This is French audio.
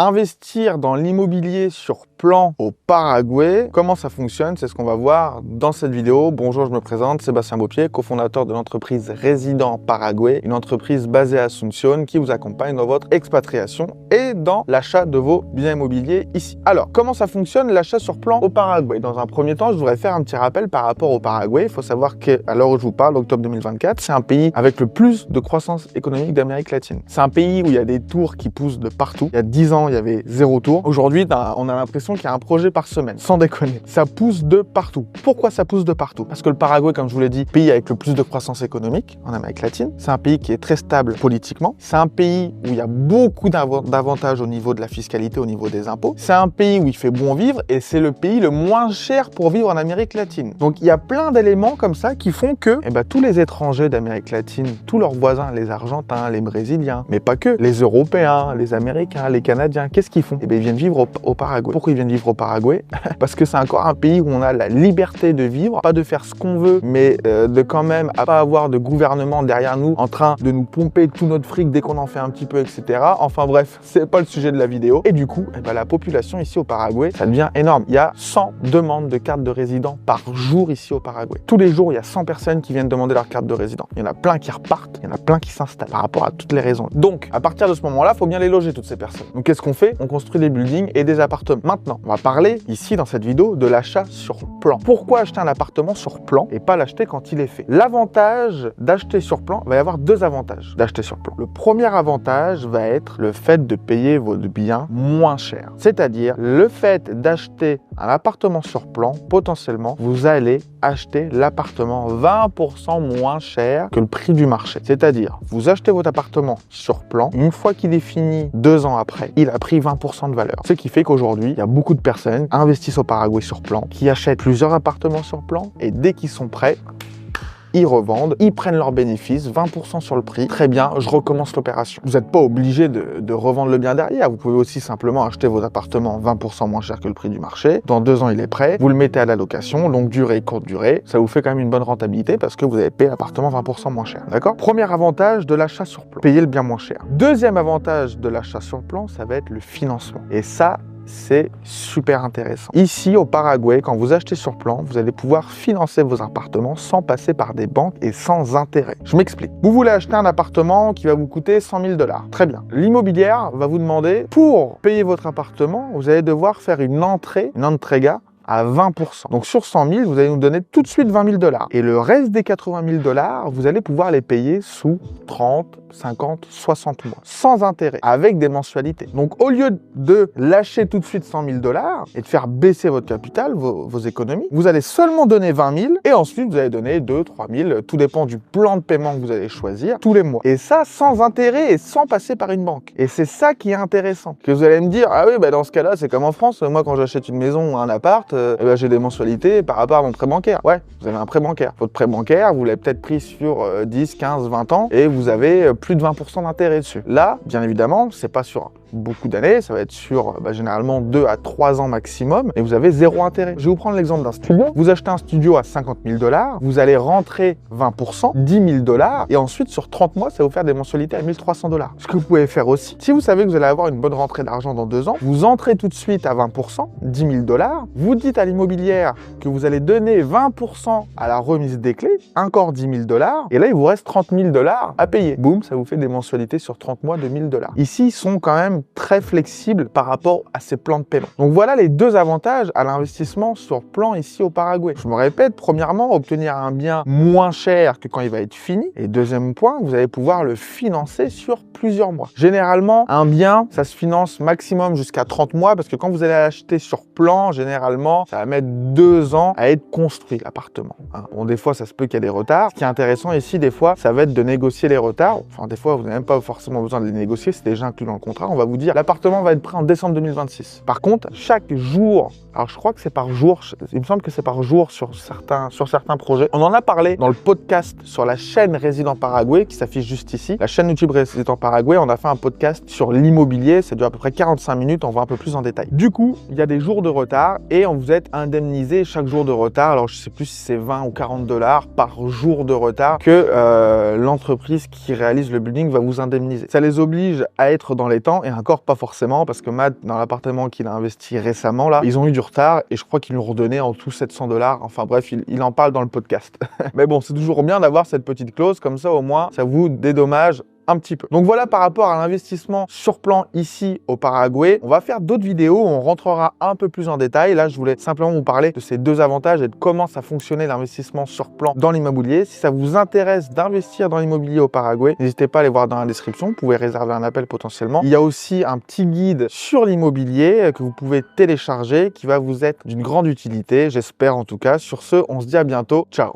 Investir dans l'immobilier sur plan au Paraguay, comment ça fonctionne? C'est ce qu'on va voir dans cette vidéo. Bonjour, je me présente, Sébastien Beaupied, cofondateur de l'entreprise Résident Paraguay, une entreprise basée à Asunción qui vous accompagne dans votre expatriation et dans l'achat de vos biens immobiliers ici. Alors, comment ça fonctionne l'achat sur plan au Paraguay? Dans un premier temps, je voudrais faire un petit rappel par rapport au Paraguay. Il faut savoir qu'à l'heure où je vous parle, octobre 2024, c'est un pays avec le plus de croissance économique d'Amérique latine. C'est un pays où il y a des tours qui poussent de partout. Il y a 10 ans, il y avait 0 tour. Aujourd'hui, on a l'impression qu'il y a un projet par semaine, sans déconner. Ça pousse de partout. Pourquoi ça pousse de partout? Parce que le Paraguay, comme je vous l'ai dit, pays avec le plus de croissance économique en Amérique latine. C'est un pays qui est très stable politiquement. C'est un pays où il y a beaucoup d'avantages au niveau de la fiscalité, au niveau des impôts. C'est un pays où il fait bon vivre et c'est le pays le moins cher pour vivre en Amérique latine. Donc il y a plein d'éléments comme ça qui font que tous les étrangers d'Amérique latine, tous leurs voisins, les Argentins, les Brésiliens, mais pas que, les Européens, les Américains, les Canadiens, qu'est-ce qu'ils font? Ils viennent vivre au Paraguay. Pourquoi ils viennent vivre au Paraguay? Parce que c'est encore un pays où on a la liberté de vivre, pas de faire ce qu'on veut, mais de quand même à pas avoir de gouvernement derrière nous en train de nous pomper tout notre fric dès qu'on en fait un petit peu, etc. Enfin bref, c'est pas le sujet de la vidéo. Et du coup, la population ici au Paraguay, ça devient énorme. Il y a 100 demandes de carte de résident par jour ici au Paraguay. Tous les jours, il y a 100 personnes qui viennent demander leur carte de résident. Il y en a plein qui repartent, il y en a plein qui s'installent par rapport à toutes les raisons. Donc, à partir de ce moment-là, il faut bien les loger, toutes ces personnes. Donc, qu'est-ce qu'on fait? On construit des buildings et des appartements. Maintenant, on va parler ici dans cette vidéo de l'achat sur plan. Pourquoi acheter un appartement sur plan et pas l'acheter quand il est fait? L'avantage d'acheter sur plan, il va y avoir deux avantages d'acheter sur plan. Le premier avantage va être le fait de payer votre bien moins cher. C'est-à-dire le fait d'acheter un appartement sur plan, potentiellement, vous allez acheter l'appartement 20% moins cher que le prix du marché. C'est-à-dire, vous achetez votre appartement sur plan, une fois qu'il est fini 2 ans après, il a pris 20% de valeur. Ce qui fait qu'aujourd'hui, il y a beaucoup de personnes qui investissent au Paraguay sur plan, qui achètent plusieurs appartements sur plan et dès qu'ils sont prêts, ils revendent, ils prennent leurs bénéfices, 20% sur le prix. Très bien, je recommence l'opération. Vous n'êtes pas obligé de revendre le bien derrière. Vous pouvez aussi simplement acheter vos appartements 20% moins cher que le prix du marché. Dans 2 ans, il est prêt. Vous le mettez à la location, longue durée, courte durée. Ça vous fait quand même une bonne rentabilité parce que vous avez payé l'appartement 20% moins cher. D'accord? Premier avantage de l'achat sur plan, payer le bien moins cher. Deuxième avantage de l'achat sur plan, ça va être le financement. Et ça, c'est super intéressant. Ici, au Paraguay, quand vous achetez sur plan, vous allez pouvoir financer vos appartements sans passer par des banques et sans intérêt. Je m'explique. Vous voulez acheter un appartement qui va vous coûter 100 000 $. Très bien. L'immobilière va vous demander, pour payer votre appartement, vous allez devoir faire une entrega, à 20%. Donc sur 100 000, vous allez nous donner tout de suite 20 000 $. Et le reste des 80 000 $, vous allez pouvoir les payer sous 30, 50, 60 mois, sans intérêt, avec des mensualités. Donc au lieu de lâcher tout de suite 100 000 $ et de faire baisser votre capital, vos économies, vous allez seulement donner 20 000 et ensuite vous allez donner 2, 3 000, tout dépend du plan de paiement que vous allez choisir tous les mois. Et ça, sans intérêt et sans passer par une banque. Et c'est ça qui est intéressant. Que vous allez me dire, ah oui, dans ce cas-là, c'est comme en France. Moi, quand j'achète une maison ou un appart, j'ai des mensualités par rapport à mon prêt bancaire. Ouais, vous avez un prêt bancaire. Votre prêt bancaire, vous l'avez peut-être pris sur 10, 15, 20 ans et vous avez plus de 20% d'intérêt dessus. Là, bien évidemment, c'est pas sur beaucoup d'années, ça va être sur généralement 2 à 3 ans maximum et vous avez 0 intérêt. Je vais vous prendre l'exemple d'un studio. Vous achetez un studio à 50 000 $, vous allez rentrer 20%, 10 000 $ et ensuite sur 30 mois, ça va vous faire des mensualités à 1 300 $. Ce que vous pouvez faire aussi, si vous savez que vous allez avoir une bonne rentrée d'argent dans 2 ans, vous entrez tout de suite à 20%, 10 000 $, vous dites à l'immobilière que vous allez donner 20% à la remise des clés, encore 10 000 $ et là, il vous reste 30 000 $ à payer. Boum, ça vous fait des mensualités sur 30 mois de 1 000 $. Ici, ils sont quand même très flexible par rapport à ces plans de paiement. Donc voilà les deux avantages à l'investissement sur plan ici au Paraguay. Je me répète, premièrement, obtenir un bien moins cher que quand il va être fini. Et deuxième point, vous allez pouvoir le financer sur plusieurs mois. Généralement, un bien, ça se finance maximum jusqu'à 30 mois parce que quand vous allez l'acheter sur plan, généralement, ça va mettre 2 ans à être construit, l'appartement. Bon, des fois, ça se peut qu'il y ait des retards. Ce qui est intéressant ici, des fois, ça va être de négocier les retards. Enfin, des fois, vous n'avez même pas forcément besoin de les négocier, c'est déjà inclus dans le contrat. On va vous dire, l'appartement va être prêt en décembre 2026. Par contre, chaque jour Alors je crois que c'est par jour, il me semble que c'est par jour sur certains projets. On en a parlé dans le podcast sur la chaîne Résident Paraguay qui s'affiche juste ici. La chaîne YouTube Résident Paraguay, on a fait un podcast sur l'immobilier, ça dure à peu près 45 minutes, on va un peu plus en détail. Du coup, il y a des jours de retard et on vous êtes indemnisé chaque jour de retard. Alors je sais plus si c'est 20 ou 40 $ par jour de retard que l'entreprise qui réalise le building va vous indemniser. Ça les oblige à être dans les temps et encore pas forcément parce que Matt, dans l'appartement qu'il a investi récemment, là, ils ont eu du retard et je crois qu'ils lui ont redonné en tout 700 $. Enfin bref, il en parle dans le podcast. Mais bon, c'est toujours bien d'avoir cette petite clause, comme ça au moins, ça vous dédommage un petit peu. Donc voilà par rapport à l'investissement sur plan ici au Paraguay. On va faire d'autres vidéos où on rentrera un peu plus en détail. Là, je voulais simplement vous parler de ces deux avantages et de comment ça fonctionnait l'investissement sur plan dans l'immobilier. Si ça vous intéresse d'investir dans l'immobilier au Paraguay, n'hésitez pas à aller voir dans la description. Vous pouvez réserver un appel potentiellement. Il y a aussi un petit guide sur l'immobilier que vous pouvez télécharger qui va vous être d'une grande utilité, j'espère en tout cas. Sur ce, on se dit à bientôt. Ciao!